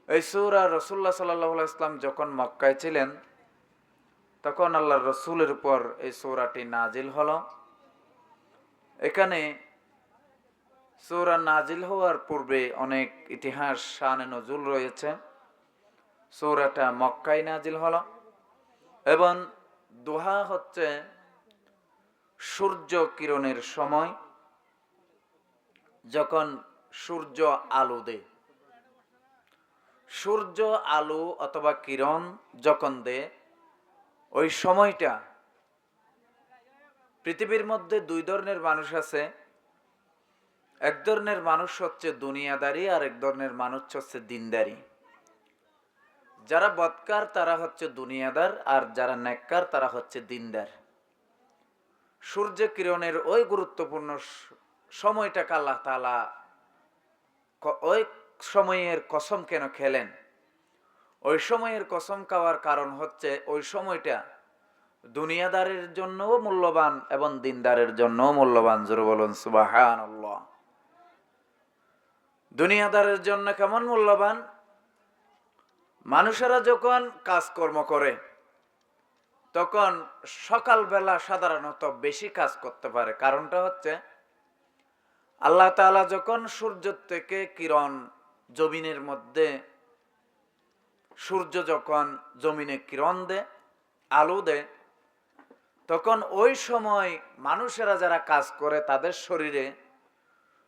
এই সূরা রাসূলুল্লাহ সাল্লাল্লাহু আলাইহি ওয়াসাল্লাম যখন মক্কায় ছিলেন তখন আল্লাহর রসুলের উপর এই সূরাটি নাজিল হলো। এখানে সূরা নাজিল হওয়ার পূর্বে অনেক ইতিহাস শানে নজুল রয়েছে। সূরাটা মক্কায় নাজিল হলো এবং দুহা হচ্ছে সূর্য কিরণের সময়, যখন সূর্য আলো দেয়। সূর্য আলো অথবা কিরণ যখন দেয়, ওই সময়টা পৃথিবীর মধ্যে দুই ধরনের মানুষ আছে। এক ধরনের মানুষ হচ্ছে দুনিয়াদারি, আর এক ধরনের মানুষ হচ্ছে দিনদারি। যারা বদকার তারা হচ্ছে দুনিয়াদার, আর যারা নেককার তারা হচ্ছে দিনদার। সূর্য কিরণের ওই গুরুত্বপূর্ণ সময়টাকে আল্লাহ তাআলা ওই সময়ের কসম কেন খেলেন? ওই সময়ের কসম খাওয়ার কারণ হচ্ছে ওই সময়টা দুনিয়াদারের জন্যও মূল্যবান এবং দিনদারের জন্যও মূল্যবান। জোরে বলুন সুবহানাল্লাহ। দুনিয়াদারের জন্য কেমন মূল্যবান? মানুষেরা যখন কাজকর্ম করে তখন সকালবেলা সাধারণত বেশি কাজ করতে পারে। কারণটা হচ্ছে আল্লাহ তাআলা যখন সূর্য থেকে কিরণ জমিনের মধ্যে, সূর্য যখন জমিনে কিরণ দেয়, আলো দেয়, তখন ওই সময় মানুষেরা যারা কাজ করে তাদের শরীরে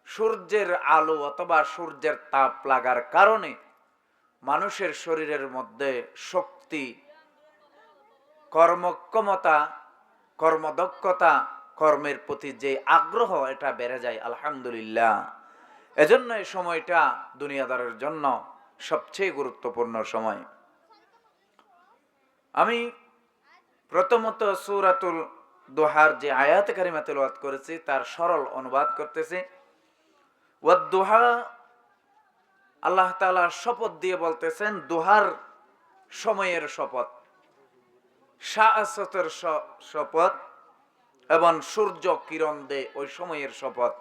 সূর্যের আলো অথবা সূর্যের তাপ লাগার কারণে মানুষের শরীরের মধ্যে শক্তি, কর্মক্ষমতা, কর্মদক্ষতা, কর্মের প্রতি যে আগ্রহ, এটা বেড়ে যায়। আলহামদুলিল্লাহ। এজন্য এই সময়টা দুনিয়াদারের জন্য সবচেয়ে গুরুত্বপূর্ণ সময়। আমি প্রথমত সূরাতুল দুহার যে আয়াতে কারিমা তেলাওয়াত করেছি তার সরল অনুবাদ করতেছি। ওয়াদ-দুহা, আল্লাহ তাআলা শপথ দিয়ে বলতেছেন দুহার সময়ের শপথ, শাআসতের শপথ এবং সূর্য কিরণ দেয় ওই সময়ের শপথ।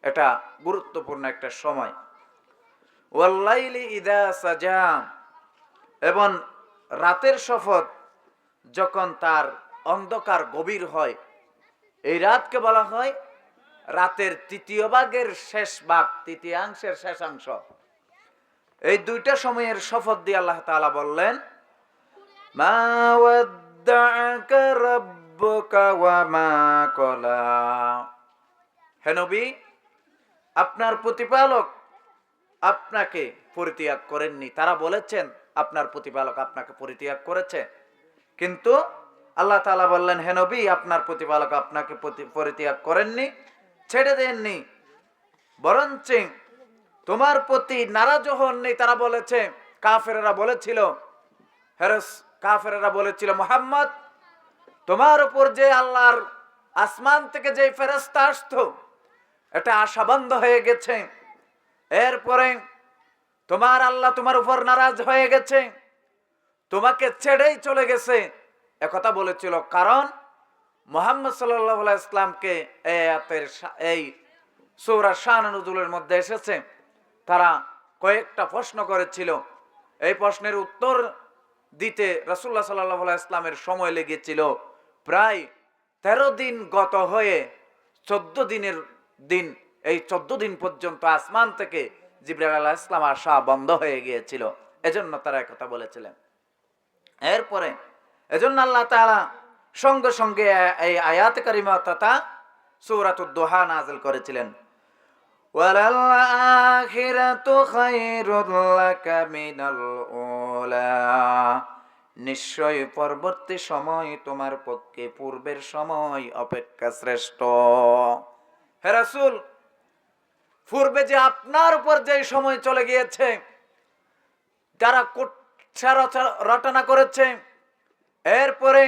এটা গুরুত্বপূর্ণ একটা সময়। ওয়াল-লাইলি ইযা সাজা, এবং রাতের শপথ যখন তার অন্ধকার গভীর হয়। এই রাতকে বলা হয় রাতের তৃতীয় ভাগের শেষ ভাগ, তৃতীয়াংশের শেষাংশ। এই দুইটা সময়ের শপথ দিয়ে আল্লাহ তাআলা বললেন, মা ওয়াদ্দাআকা রাব্বুকা ওয়া মা ক্বালা। হে নবী, আপনার প্রতিপালক আপনাকে পরিত্যাগ করেননি। তারা বলেছেন আপনার প্রতিপালক আপনাকে পরিত্যাগ করেছে, কিন্তু আল্লাহ তাআলা বললেন, হে নবী, আপনার প্রতিপালক আপনাকে পরিত্যাগ করেননি, ছেড়ে দেননি, বরঞ্চ তোমার প্রতি নারাজ হননি। তারা বলেছে, কাফেরেরা বলেছিল, কাফেরেরা বলেছিল, মুহাম্মদ, তোমার উপর যে আল্লাহর আসমান থেকে যে ফেরেশতা আসতো এটা আশা বন্ধ হয়ে গেছে, এরপরে তোমার আল্লাহ তোমার উপর নারাজ হয়ে গেছে, তোমাকে ছেড়েই চলে গেছে, একথা বলেছিল। কারণ মুহাম্মদ সাল্লাল্লাহু আলাইহি ওয়াসাল্লামকে এই সূরা শান নুজুলের মধ্যে এসেছে, তারা কয়েকটা প্রশ্ন করেছিল। এই প্রশ্নের উত্তর দিতে রাসূলুল্লাহ সাল্লাল্লাহু আলাইহি ওয়াসাল্লামের সময় লেগেছিল প্রায় 13 দিন গত হয়ে 14 দিনের দিন। এই 14 দিন পর্যন্ত আসমান থেকে জিবরাইল আলাইহিস সালাম আসা বন্ধ হয়ে গিয়েছিল। এজন্য তারা একথা বলেছিলেন। এরপরে এজন্য আল্লাহ তাআলা সঙ্গে সঙ্গে এই আয়াত কারিমা তথা সূরাতুদ দুহা নাযিল করেছিলেন। ওয়ালাল আখিরাতু খায়রুল লাকা মিনাল উলা, নিশ্চয় পরবর্তী সময় তোমার পক্ষে পূর্বের সময় অপেক্ষা শ্রেষ্ঠ। হে রাসূল, পূর্বে যে আপনার উপর যে সময় চলে গিয়েছে, যারা কুৎসা রটনা করেছে, এরপরে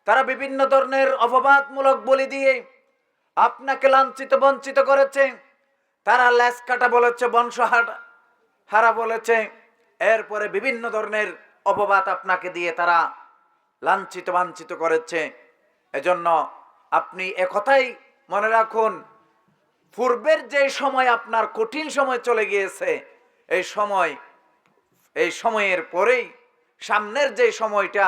তারা বিভিন্ন ধরনের অপবাদমূলক বলি দিয়ে আপনাকে লাঞ্ছিত বঞ্চিত করেছে, তারা লেজ কাটা বলেছে, বংশ হারা বলেছে, এরপরে বিভিন্ন ধরনের অপবাদ আপনাকে দিয়ে তারা লাঞ্ছিত বাঞ্ছিত করেছে। এজন্য আপনি একথাই মনে রাখুন, পূর্বের যে সময় আপনার কঠিন সময় চলে গিয়েছে, এই সময় এই সময়ের পরেই সামনের যে সময়টা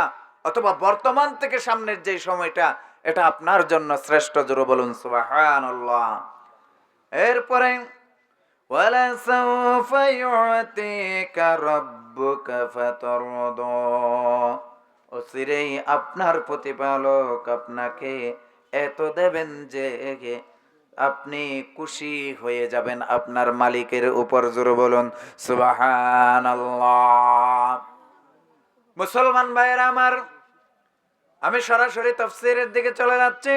অথবা বর্তমান থেকে সামনের যে সময়টা এটা আপনার জন্য শ্রেষ্ঠ। জোরে বলুন সুবহানাল্লাহ। এরপরে ওয়ালাসাউফা ইউতিকা রাব্বুকা ফাতারদা, অচিরেই আপনার প্রতিপালক আপনাকে এত দেবেন যে আপনি খুশি হয়ে যাবেন আপনার মালিকের উপর। জোরে বলুন সুবহানাল্লাহ। মুসলমান ভাইয়েরা আমার, আমি সরাসরি তাফসীরের দিকে চলে যাচ্ছি।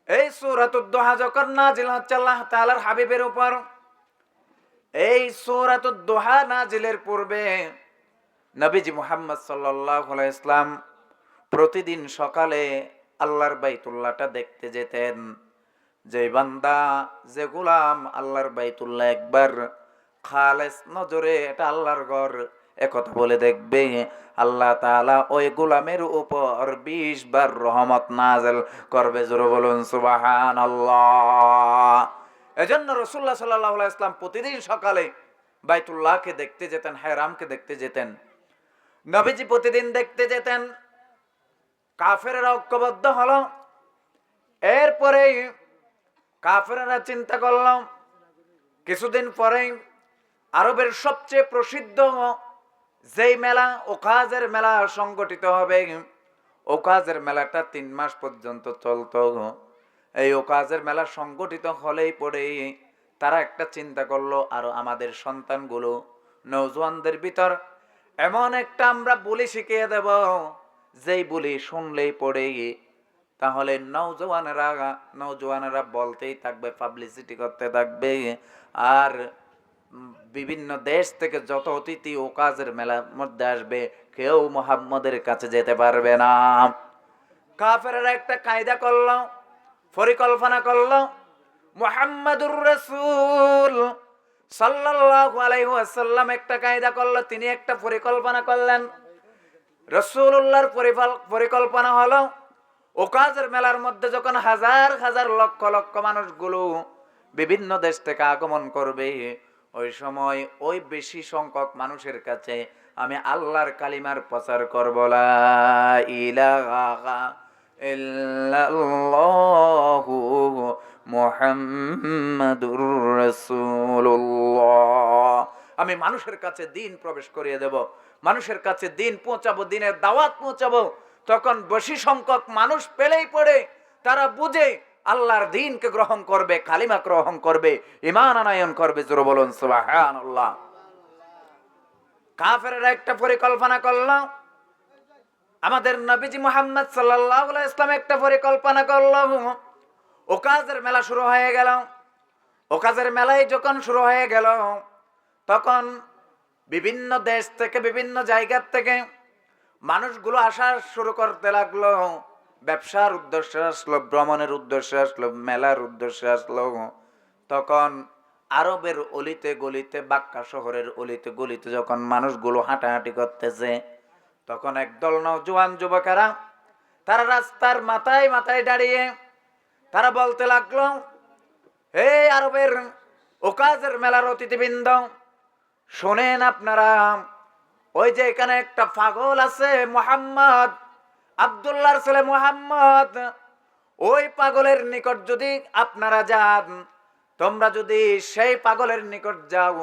এই সূরাতুদ দুহা যখন নাজিল হচ্ছে আল্লাহ তাআলার হাবিবের উপর, এই সূরাতুদ দুহা নাজিলের পূর্বে নবীজি মুহাম্মদ সাল্লাল্লাহু আলাইহি ওয়াসাল্লাম প্রতিদিন সকালে আল্লাহর বাইতুল্লাহটা দেখতে যেতেন। যে বান্দা, যে গোলাম আল্লাহর বাইতুল্লাহ একবার খালেস নজরে এটা আল্লাহর ঘর একথা বলে দেখবে, আল্লাহ তাআলা ওই গোলামের উপর 20 বার রহমত নাযিল করবে। জোরে বলুন সুবহানাল্লাহ। এজন্য রাসূলুল্লাহ সাল্লাল্লাহু আলাইহি ওয়াসাল্লাম প্রতিদিন সকালে বাইতুল্লাহকে দেখতে যেতেন, হারামকে দেখতে যেতেন। নবীজি প্রতিদিন দেখতে যেতেন। কাফেররা ঐক্যবদ্ধ হলো। এরপরে কাফেররা চিন্তা করলাম কিছুদিন পরেই আরবের সবচেয়ে প্রসিদ্ধ যেই মেলা ওকাজের মেলা সংগঠিত হবে। ওকাজের মেলাটা 3 মাস পর্যন্ত চলতো। এই ওকাজের মেলা সংগঠিত হলেই পরে তারা একটা চিন্তা করলো, আর আমাদের সন্তানগুলো নওজোয়ানদের ভিতর এমন একটা আমরা বুলি শিখিয়ে দেব, যেই বুলি শুনলেই পড়ে তাহলে নওজোয়ানেরা বলতেই থাকবে, পাবলিসিটি করতে থাকবে। আর বিভিন্ন দেশ থেকে যত অতিথি ওকাজের মেলার মধ্যে আসবে কেউ মুহাম্মদের কাছে যেতে পারবে না। কাফেররা একটা কায়দা করলো, পরিকল্পনা করলো। মুহাম্মাদুর রাসূল সাল্লাল্লাহু আলাইহি ওয়াসাল্লাম একটা কায়দা করলো, তিনি একটা পরিকল্পনা করলেন। রাসূলুল্লাহর পরিকল্পনা হলো ওকাজের মেলার মধ্যে যখন হাজার হাজার লক্ষ লক্ষ মানুষগুলো বিভিন্ন দেশ থেকে আগমন করবে, ওই সময় ওই বেশি সংখ্যক মানুষের কাছে আমি আল্লাহর কালিমার প্রচার করব, লা ইলাহা ইল্লাল্লাহু মুহাম্মাদুর রাসূলুল্লাহ। আমি মানুষের কাছে দ্বীন প্রবেশ করিয়ে দেব, মানুষের কাছে দ্বীন পৌঁছাবো, দ্বীনের দাওয়াত পৌঁছাবো। তখন বেশি সংখ্যক মানুষ পেলেই পড়ে তারা বুঝে আল্লাহর দ্বীনকে গ্রহণ করবে, কালিমা গ্রহণ করবে, ঈমান আনয়ন করবে। জোরে বলুন সুবহানাল্লাহ। কাফেররা একটা পরিকল্পনা করলো, আমাদের নবীজি মুহাম্মদ সাল্লাল্লাহু আলাইহি ওয়াসাল্লাম একটা পরিকল্পনা করলো। ওকাজের মেলা শুরু হয়ে গেল। ওকাজের মেলায় যখন শুরু হয়ে গেল, তখন বিভিন্ন দেশ থেকে বিভিন্ন জায়গার থেকে মানুষগুলো আসা শুরু করতে লাগলো। ব্যবসার উদ্দেশ্যে আসলো, ভ্রমণের উদ্দেশ্যে আসলো, মেলার উদ্দেশ্যে আসলো। তখন আরবের অলিতে গলিতে, বাক্কা শহরের অলিতে গলিতে যখন মানুষগুলো হাঁটাহাঁটি করতেছে, তখন একদল নওজোয়ান যুবকেরা তারা রাস্তার মাথায় মাথায় দাঁড়িয়ে তারা বলতে লাগলো, হে আরবের ওকাজের মেলার অতিথিবৃন্দ, শোনেন আপনারা, ওই যে এখানে একটা পাগল আছে মুহাম্মদ, আব্দুল্লাহর ছেলে মুহাম্মদ, ওই পাগলের নিকট যদি আপনারা যান, তোমরা যদি সেই পাগলের নিকট যাও,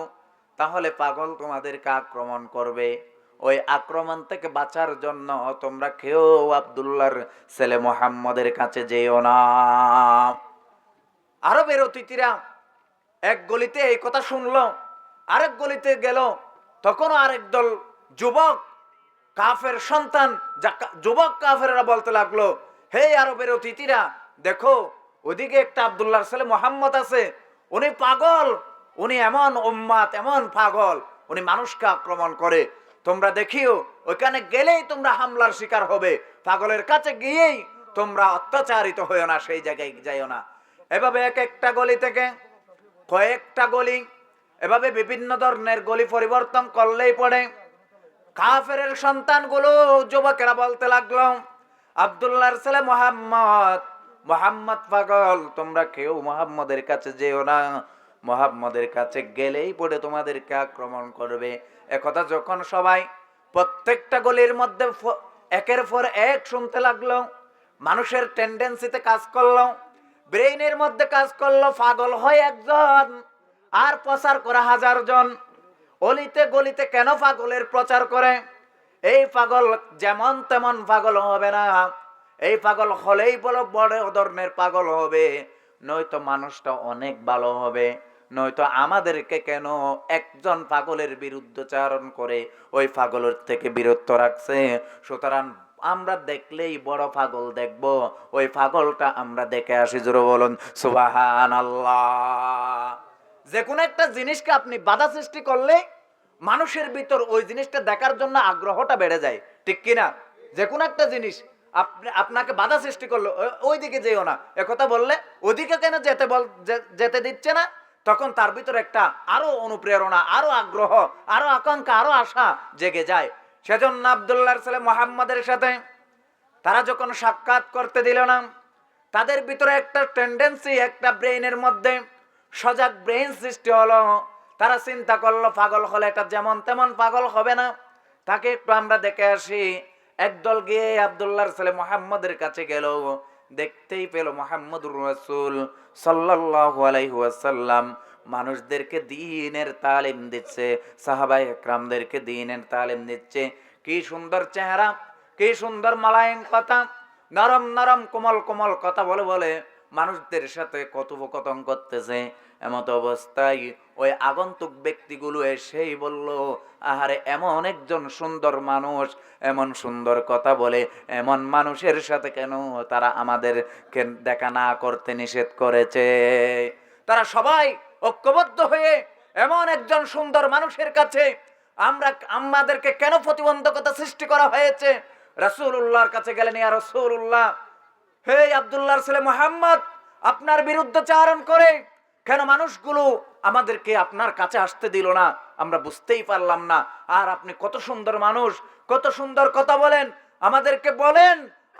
তাহলে পাগল তোমাদেরকে আক্রমণ করবে। ওই আক্রমণ থেকে বাঁচার জন্য তোমরা কেউ আব্দুল্লাহর ছেলে মুহাম্মদের কাছে যেও না। আরবের অতিথিরা এক গলিতে এই কথা শুনলো, আরেক গলিতে গেল, তখনও আরেক দল যুবক কাফের সন্তান, যুবক কাফেররা বলতে লাগলো, হে আরবের অতিথিরা, দেখো ওদিকে একটা আব্দুল্লাহর ছেলে মুহাম্মদ আছে, উনি পাগল, উনি এমন উম্মাত, এমন পাগল, উনি মানুষকে আক্রমণ করে। তোমরা দেখিও ওইখানে গেলেই তোমরা হামলার শিকার হবে, পাগলের কাছে গিয়েই তোমরা অত্যাচারিত হইও না, সেই জায়গায় যাইও না। এভাবে এক একটা গলি থেকে কয়েকটা গলি, এভাবে বিভিন্ন ধরনের গলি পরিবর্তন করলেই পড়ে কাফের সন্তানগুলো যুবকেরা বলতে লাগলো, আব্দুল্লাহর ছেলে মুহাম্মদ, মুহাম্মদ পাগল, তোমরা কেউ মুহাম্মদের কাছে যেও না, মুহাম্মদের কাছে গেলেই পড়ে তোমাদেরকে আক্রমণ করবে। একথা যখন সবাই প্রত্যেকটা গলির মধ্যে একের পর এক শুনতে লাগলো, মানুষের টেন্ডেন্সিতে কাজ করলো, ব্রেইনের মধ্যে কাজ করলো, পাগল হয় একজন আর প্রচার করে 1000 জন। অলিতে গলিতে কেন পাগলের প্রচার করে? এই পাগল যেমন তেমন পাগল হবে না, এই পাগল হলেই বলো বড় ধরনের পাগল হবে, নয়তো মানুষটা অনেক ভালো হবে। নয়তো আমাদেরকে কেন একজন পাগলের বিরুদ্ধচারণ করে ওই পাগলের থেকে বিরত রাখছে। সুতরাং আমরা দেখলেই বড় পাগল দেখব, ওই পাগলটা আমরা দেখে আসি। জোরে বলুন সুবহানাল্লাহ। যে কোনো একটা জিনিসকে আপনি বাধা সৃষ্টি করলে মানুষের ভিতর ওই জিনিসটা দেখার জন্য আগ্রহটা বেড়ে যায়, ঠিক কিনা? যে কোনো একটা জিনিস আপনাকে বাধা সৃষ্টি করলো, ওই দিকে যেও না, একথা বললে ওদিকে কেন যেতে দিচ্ছে না, তখন তার ভিতরে একটা আরো অনুপ্রেরণা, আরো আগ্রহ, আরো আকাঙ্ক্ষা, আরো আশা জেগে যায়। সেজন্য আব্দুল্লাহর ছেলে মুহাম্মাদের সাথে তারা যখন সাক্ষাৎ করতে দিল না, তাদের ভিতরে একটা টেন্ডেন্সি, একটা ব্রেইনের মধ্যে সজাগ ব্রেইন সৃষ্টি হলো। তারা চিন্তা করলো পাগল হলে এটা যেমন তেমন পাগল হবে না, তাকে একটু আমরা দেখে আসি। একদল গিয়ে আব্দুল্লাহর ছেলে মুহাম্মদের কাছে গেল, দেখতেই পেল মুহাম্মদুর রাসূল সাল্লাল্লাহু আলাইহি ওয়াসাল্লাম মানুষদেরকে দ্বীনের তালিম দিচ্ছে, সাহাবায়ে একরামদেরকে দ্বীনের তালিম দিচ্ছে। কি সুন্দর চেহারা, কি সুন্দর মালায়েম কথা, নরম নরম কোমল কোমল কথা বলে বলে মানুষদের সাথে কথোপকথন করতেছে। এমত অবস্থায় ওই আগন্তুক ব্যক্তিগুলো এসেই বলল, আহারে এমন একজন সুন্দর মানুষ, এমন সুন্দর কথা বলে, এমন মানুষের সাথে কেন তারা আমাদেরকে দেখা না করতে নিষেধ করেছে? তারা সবাই ঐক্যবদ্ধ হয়ে এমন একজন সুন্দর মানুষের কাছে আমাদেরকে কেন প্রতিবন্ধকতা সৃষ্টি করা হয়েছে? রাসূলুল্লাহর কাছে গেলেন, ইয়া রাসূলুল্লাহ, হে আব্দুল্লাহর ছেলে মুহাম্মদ, আপনার বিরুদ্ধচারণ করে কেন মানুষগুলো আমাদেরকে আপনার কাছে আসতে দিল না? আমরা বুঝতেই পারলাম না। আর আপনি কত সুন্দর মানুষ, কত সুন্দর কথা বলেন, আমাদেরকে বলেন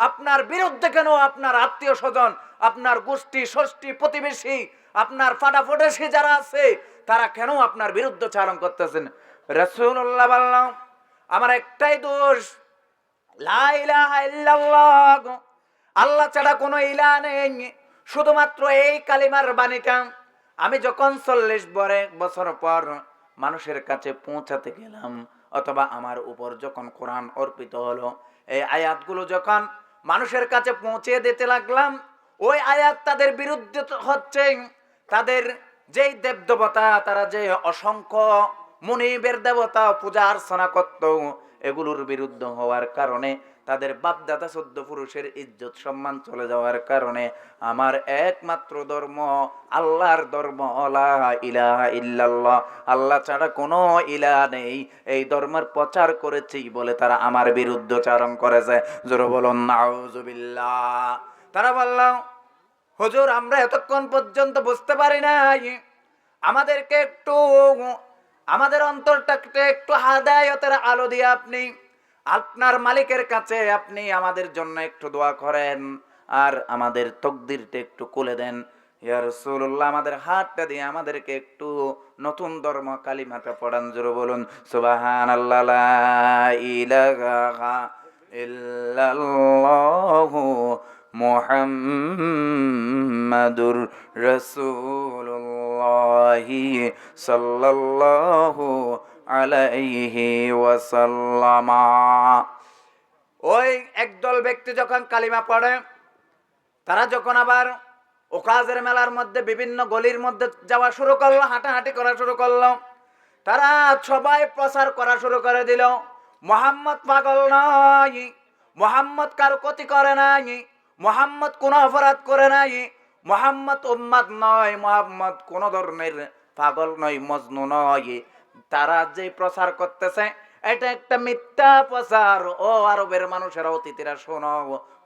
আপনার বিরুদ্ধে কেন আপনার আত্মীয় স্বজন, আপনার গোষ্ঠী ষষ্ঠী প্রতিবেশী, আপনার ফাটাফোটেশি যারা আছে, তারা কেন আপনার বিরুদ্ধচারণ করতেছেন? রাসূলুল্লাহ বললেন, আমার একটাই দোষ, লা ইলাহা ইল্লাল্লাহ, আল্লাহ ছাড়া কোনো ইলাহ নেই, শুধুমাত্র এই কালিমার বাণীটা আমি যখন 40 বছর পর মানুষের কাছে পৌঁছাতে গেলাম, অথবা আমার উপর যখন কোরআন অর্পিত হলো, এই আয়াতগুলো যখন মানুষের কাছে পৌঁছে দিতে লাগলাম, ওই আয়াত তাদের বিরুদ্ধে হচ্ছে। তাদের যেই দেবদেবতা, তারা যে অসংখ্য মুনিবের দেবতা পূজা অর্চনা করত, এগুলোর বিরুদ্ধ হওয়ার কারণে, তাদের বাপদাদা 14 পুরুষের ইজ্জত সম্মান চলে যাওয়ার কারণে আমার একমাত্র ধর্ম আল্লাহর ধর্ম, লা ইলাহা ইল্লাল্লাহ, আল্লাহ ছাড়া কোনো ইলাহ নেই, এই ধর্মের প্রচার করেছি বলে তারা আমার বিরুদ্ধচারণ করেছে। জোরে বলুন নাউজুবিল্লাহ। তারা বলল, হুজুর আমরা এতক্ষণ পর্যন্ত বুঝতে পারি নাই, আমাদেরকে একটু, আমাদের অন্তরটাকে একটু হাদায়াতের আলো দিয়ে আপনি আপনার মালিকের কাছে আপনি আমাদের জন্য একটু দোয়া করেন, আর আমাদের তকদিরটা একটু খুলে দেন। ইয়া রাসূলুল্লাহ, আমাদের হাতটা দিয়ে আমাদেরকে একটু নতুন ধর্ম কালিমাটা পড়ান। জোরে বলুন সুবহানাল্লাহ, লা ইলাহা ইল্লাল্লাহু মুহাম্মাদুর রাসূলুল্লাহ সাল্লাল্লাহু আলাইহি ওয়াসাল্লাম। ওই একদল ব্যক্তি যখন কালিমা পড়ে, তারা যখন আবার ওকাজের মেলার মধ্যে বিভিন্ন গলির মধ্যে যাওয়া শুরু করলো, হাঁটাহাঁটি করা শুরু করলো, তারা সবাই প্রচার করা শুরু করে দিল, মুহাম্মদ পাগল নয়, মুহাম্মদ কারো ক্ষতি করে নাই, মুহাম্মদ কোনো অপরাধ করে নাই, মুহাম্মদ উম্মাদ নয়, মুহাম্মদ কোন ধরনের পাগল নয়, মজনু নয়। তারা যে প্রচার করতেছে এটা একটা মিথ্যা প্রচার। ও আরবের মানুষেরা, অতিথিরা শোনো,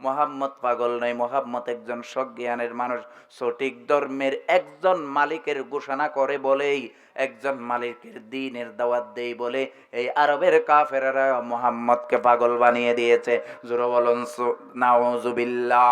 মুহাম্মদ পাগল নয়, মুহাম্মদ একজন সজ্ঞানের মানুষ, সঠিক ধর্মের একজন মালিকের ঘোষণা করে বলেই, একজন মালিকের দ্বীনের দাওয়াত দেই বলে এই আরবের কাফেররা মুহাম্মদকে পাগল বানিয়ে দিয়েছে। জোরে বলুন নাউজুবিল্লাহ।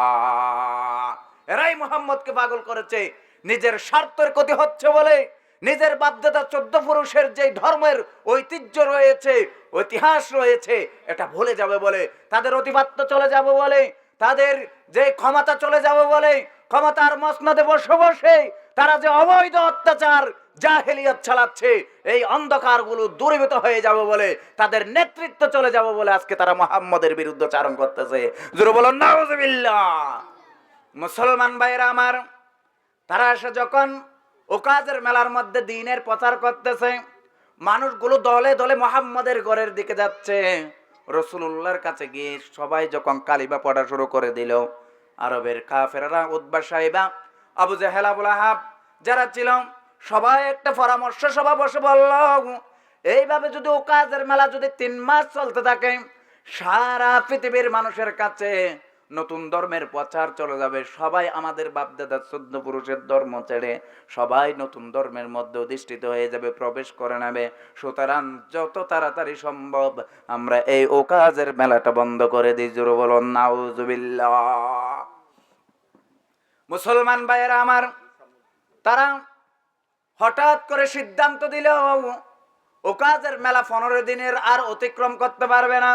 এরাই মুহাম্মদকে পাগল করেছে। নিজের স্বার্থের ক্ষতি হচ্ছে বলে, নিজের বাপদাদা 14 পুরুষের যে ধর্মের ঐতিহ্য রয়েছে, ইতিহাস রয়েছে, এটা ভুলে যাবে বলে, তাদের অতিবাত্য চলে যাবে বলে, তাদের যে ক্ষমতা চলে যাবে বলে, ক্ষমতার মসনদে বসে বসে তারা যে অবৈধ অত্যাচার জাহেলিয়াত চালাচ্ছে, এই অন্ধকারগুলো দূরীভূত হয়ে যাবে বলে, তাদের নেতৃত্ব চলে যাবে বলে আজকে তারা মুহাম্মদের বিরুদ্ধে চারণ করতেছে। জোরে বলুন নাউজুবিল্লাহ। মুসলমান ভাইরা আমার, তারা এসে যখন ওকাজের মেলার মধ্যে দ্বীনের প্রচার করতেছে, মানুষগুলো দলে দলে মুহাম্মদের ঘরের দিকে যাচ্ছে। রাসূলুল্লাহর কাছে গিয়ে সবাই যখন কালিমা পড়া শুরু করে দিল, আরবের কাফেররা, উতবা সাইবা, আবু জাহেল, আবু লাহাব যারা ছিল, সবাই একটা পরামর্শ সভা বসে বলল, এইভাবে যদি ওকাজের মেলা যদি 3 মাস চলতে থাকে, সারা পৃথিবীর মানুষের কাছে নতুন ধর্মের প্রচার চলে যাবে। সবাই আমাদের বাপদাদা 14 পুরুষের ধর্ম ছেড়ে সবাই নতুন ধর্মের মধ্যে অধিষ্ঠিত হয়ে যাবে, প্রবেশ করে নেবে। সুতরাং যত তাড়াতাড়ি সম্ভব আমরা এই ওকাজের মেলাটা বন্ধ করে দিই। জোরে বলুন নাউজুবিল্লাহ। মুসলমান ভাইয়েরা আমার, তারা হঠাৎ করে সিদ্ধান্ত দিল ওকাজের মেলা 15 দিনের আর অতিক্রম করতে পারবে না।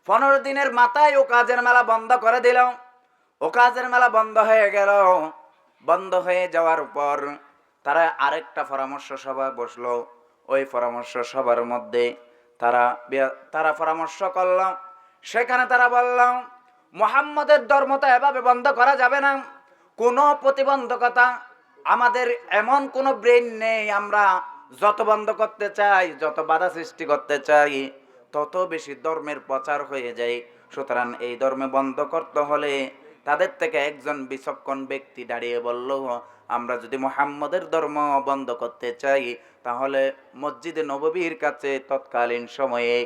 15 দিনের মাথায় ওকাজের মেলা বন্ধ করে দিল। ওকাজের মেলা বন্ধ হয়ে গেল। বন্ধ হয়ে যাওয়ার পর তারা আরেকটা পরামর্শ সভা বসলো। ওই পরামর্শ সভার মধ্যে তারা পরামর্শ করল। সেখানে তারা বলল, মুহাম্মদের ধর্মটা এভাবে বন্ধ করা যাবে না। কোনো প্রতিবন্ধকতা, আমাদের এমন কোনো ব্রেন নেই, আমরা যত বন্ধ করতে চাই, যত বাধা সৃষ্টি করতে চাই, তত বেশি ধর্মের প্রচার হয়ে যায়। সুতরাং এই ধর্মে বন্ধ করতে হলে তাদের থেকে একজন বিচক্ষণ ব্যক্তি দাঁড়িয়ে বলল, আমরা যদি মুহাম্মদের ধর্ম বন্ধ করতে চাই, তাহলে মসজিদে নববীর কাছে তৎকালীন সময়ে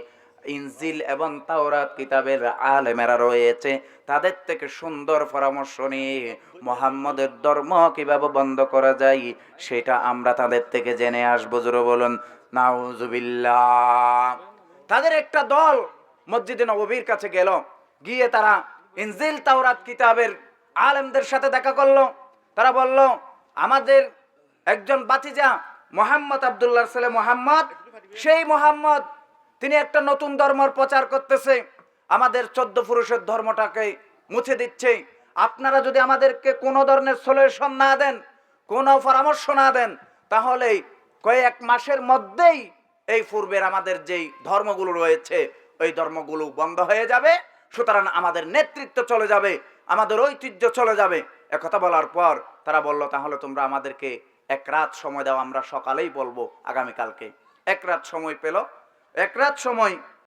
ইনজিল এবং তাওরাত কিতাবের আলেমেরা রয়েছে, তাদের থেকে সুন্দর পরামর্শ নিয়ে মুহাম্মদের ধর্ম কিভাবে বন্ধ করা যায় সেটা আমরা তাদের থেকে জেনে আসবো। জোরে বলুন নাউজুবিল্লাহ। তাদের একটা দল মসজিদে নববীর কাছে গেল। গিয়ে তারা ইনজিল তাওরাত কিতাবের আলেমদের সাথে দেখা করলো। তারা বলল, আমাদের একজন বাতিজা মুহাম্মদ, আব্দুল্লাহর ছেলে মুহাম্মদ, সেই মুহাম্মদ তিনি একটা নতুন ধর্মের প্রচার করতেছে, আমাদের 14 পুরুষের ধর্মটাকে মুছে দিচ্ছে। আপনারা যদি আমাদেরকে কোনো ধরনের সলিউশন না দেন, কোনো পরামর্শ না দেন, তাহলে কয়েক মাসের মধ্যেই এই পূর্বের আমাদের যেই ধর্মগুলো রয়েছে ওই ধর্মগুলো বন্ধ হয়ে যাবে। সুতরাং আমাদের নেতৃত্ব চলে যাবে, আমাদের ঐতিহ্য চলে যাবে। একথা বলার পর তারা বলল, তাহলে তোমরা আমাদেরকে 1 রাত সময় দাও, আমরা সকালেই বলবো আগামীকালকে। 1 রাত সময় পেল। 1 রাত সময়